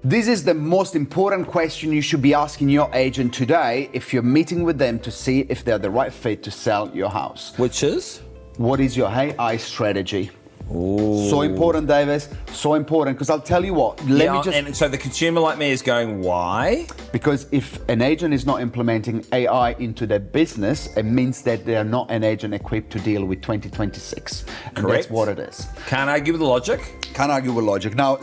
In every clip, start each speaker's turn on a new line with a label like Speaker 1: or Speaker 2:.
Speaker 1: This is the most important question you should be asking your agent today if you're meeting with them to see if they're the right fit to sell your house.
Speaker 2: Which is?
Speaker 1: What is your AI strategy?
Speaker 2: Ooh.
Speaker 1: So important, Davis. So important, because I'll tell you what.
Speaker 2: And so the consumer like me is going, why?
Speaker 1: Because if an agent is not implementing AI into their business, it means that they are not an agent equipped to deal with 2026. And
Speaker 2: Correct.
Speaker 1: That's what it is.
Speaker 2: Can't argue with the logic.
Speaker 1: Can't argue with logic. Now,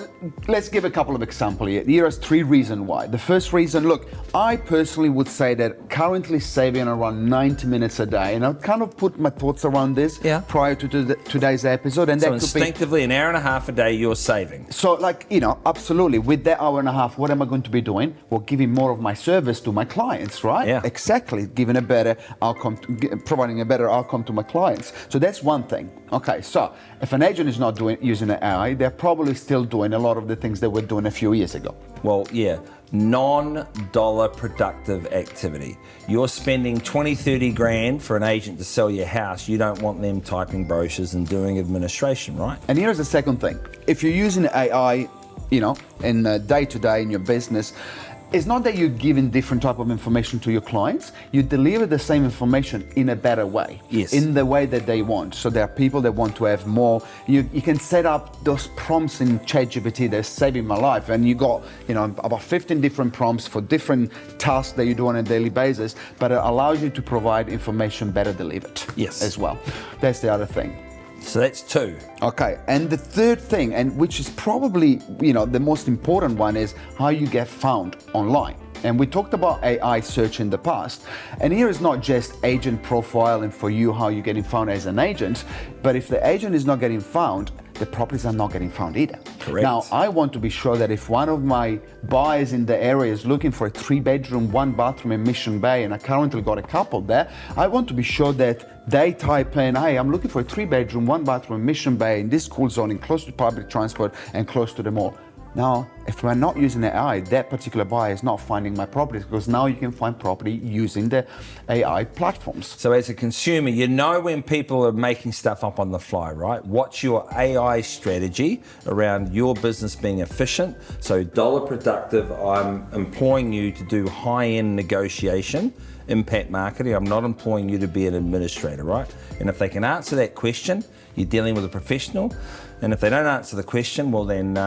Speaker 1: let's give a couple of examples here. Here are 3 reasons why. The first reason, look, I personally would say that currently saving around 90 minutes a day, and I've kind of put my thoughts around this prior to today's episode. And
Speaker 2: So
Speaker 1: that
Speaker 2: instinctively, an hour and a half a day you're saving.
Speaker 1: So, like, absolutely. With that hour and a half, what am I going to be doing? Well, giving more of my service to my clients, right?
Speaker 2: Yeah.
Speaker 1: Exactly. Giving a better outcome, providing a better outcome to my clients. So that's one thing. Okay, so if an agent is not using AI, they're probably still doing a lot of the things they were doing a few years ago.
Speaker 2: Well, yeah, non-dollar productive activity. You're spending 20, 30 grand for an agent to sell your house. You don't want them typing brochures and doing administration, right?
Speaker 1: And here's the second thing. If you're using AI, in day-to-day in your business, it's not that you're giving different type of information to your clients. You deliver the same information in a better way.
Speaker 2: Yes.
Speaker 1: In the way that they want. So there are people that want to have more. You can set up those prompts in ChatGPT that's saving my life. And you got, about 15 different prompts for different tasks that you do on a daily basis. But it allows you to provide information better delivered.
Speaker 2: Yes.
Speaker 1: As well. That's the other thing.
Speaker 2: So that's 2.
Speaker 1: Okay, and the third thing, and which is probably, the most important one, is how you get found online. And we talked about AI search in the past. And here is not just agent profiling for you, how you're getting found as an agent, but if the agent is not getting found, the properties are not getting found either.
Speaker 2: Correct.
Speaker 1: Now, I want to be sure that if one of my buyers in the area is looking for a 3-bedroom, 1-bathroom in Mission Bay, and I currently got a couple there, I want to be sure that they type in, hey, I'm looking for a 3-bedroom, 1-bathroom in Mission Bay in this cool zoning, close to public transport and close to the mall. Now, if we're not using AI, that particular buyer is not finding my properties, because now you can find property using the AI platforms.
Speaker 2: So as a consumer, you know when people are making stuff up on the fly, right? What's your AI strategy around your business being efficient? So dollar productive, I'm employing you to do high-end negotiation, impact marketing. I'm not employing you to be an administrator, right? And if they can answer that question, you're dealing with a professional. And if they don't answer the question, well then,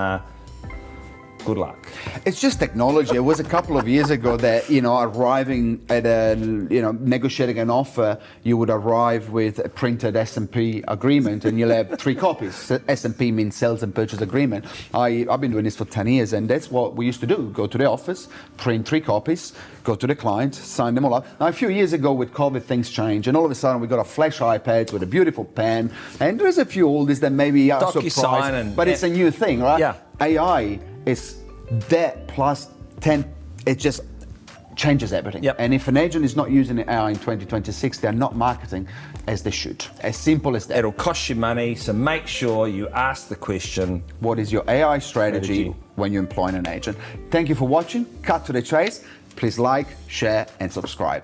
Speaker 2: good luck.
Speaker 1: It's just technology. It was a couple of years ago that, arriving at negotiating an offer, you would arrive with a printed S&P agreement and you'll have 3 copies. S&P means sales and purchase agreement. I've been doing this for 10 years and that's what we used to do. Go to the office, print 3 copies, go to the client, sign them all up. Now, a few years ago with COVID, things changed and all of a sudden we got a flash iPad with a beautiful pen, and there's a few oldies that maybe are surprised, but it's a new thing, right?
Speaker 2: Yeah.
Speaker 1: AI is that plus 10, it just changes everything.
Speaker 2: Yep.
Speaker 1: And if an agent is not using AI in 2026, they're not marketing as they should. As simple as that.
Speaker 2: It'll cost you money, so make sure you ask the question.
Speaker 1: What is your AI strategy when you're employing an agent? Thank you for watching. Cut to the chase. Please like, share, and subscribe.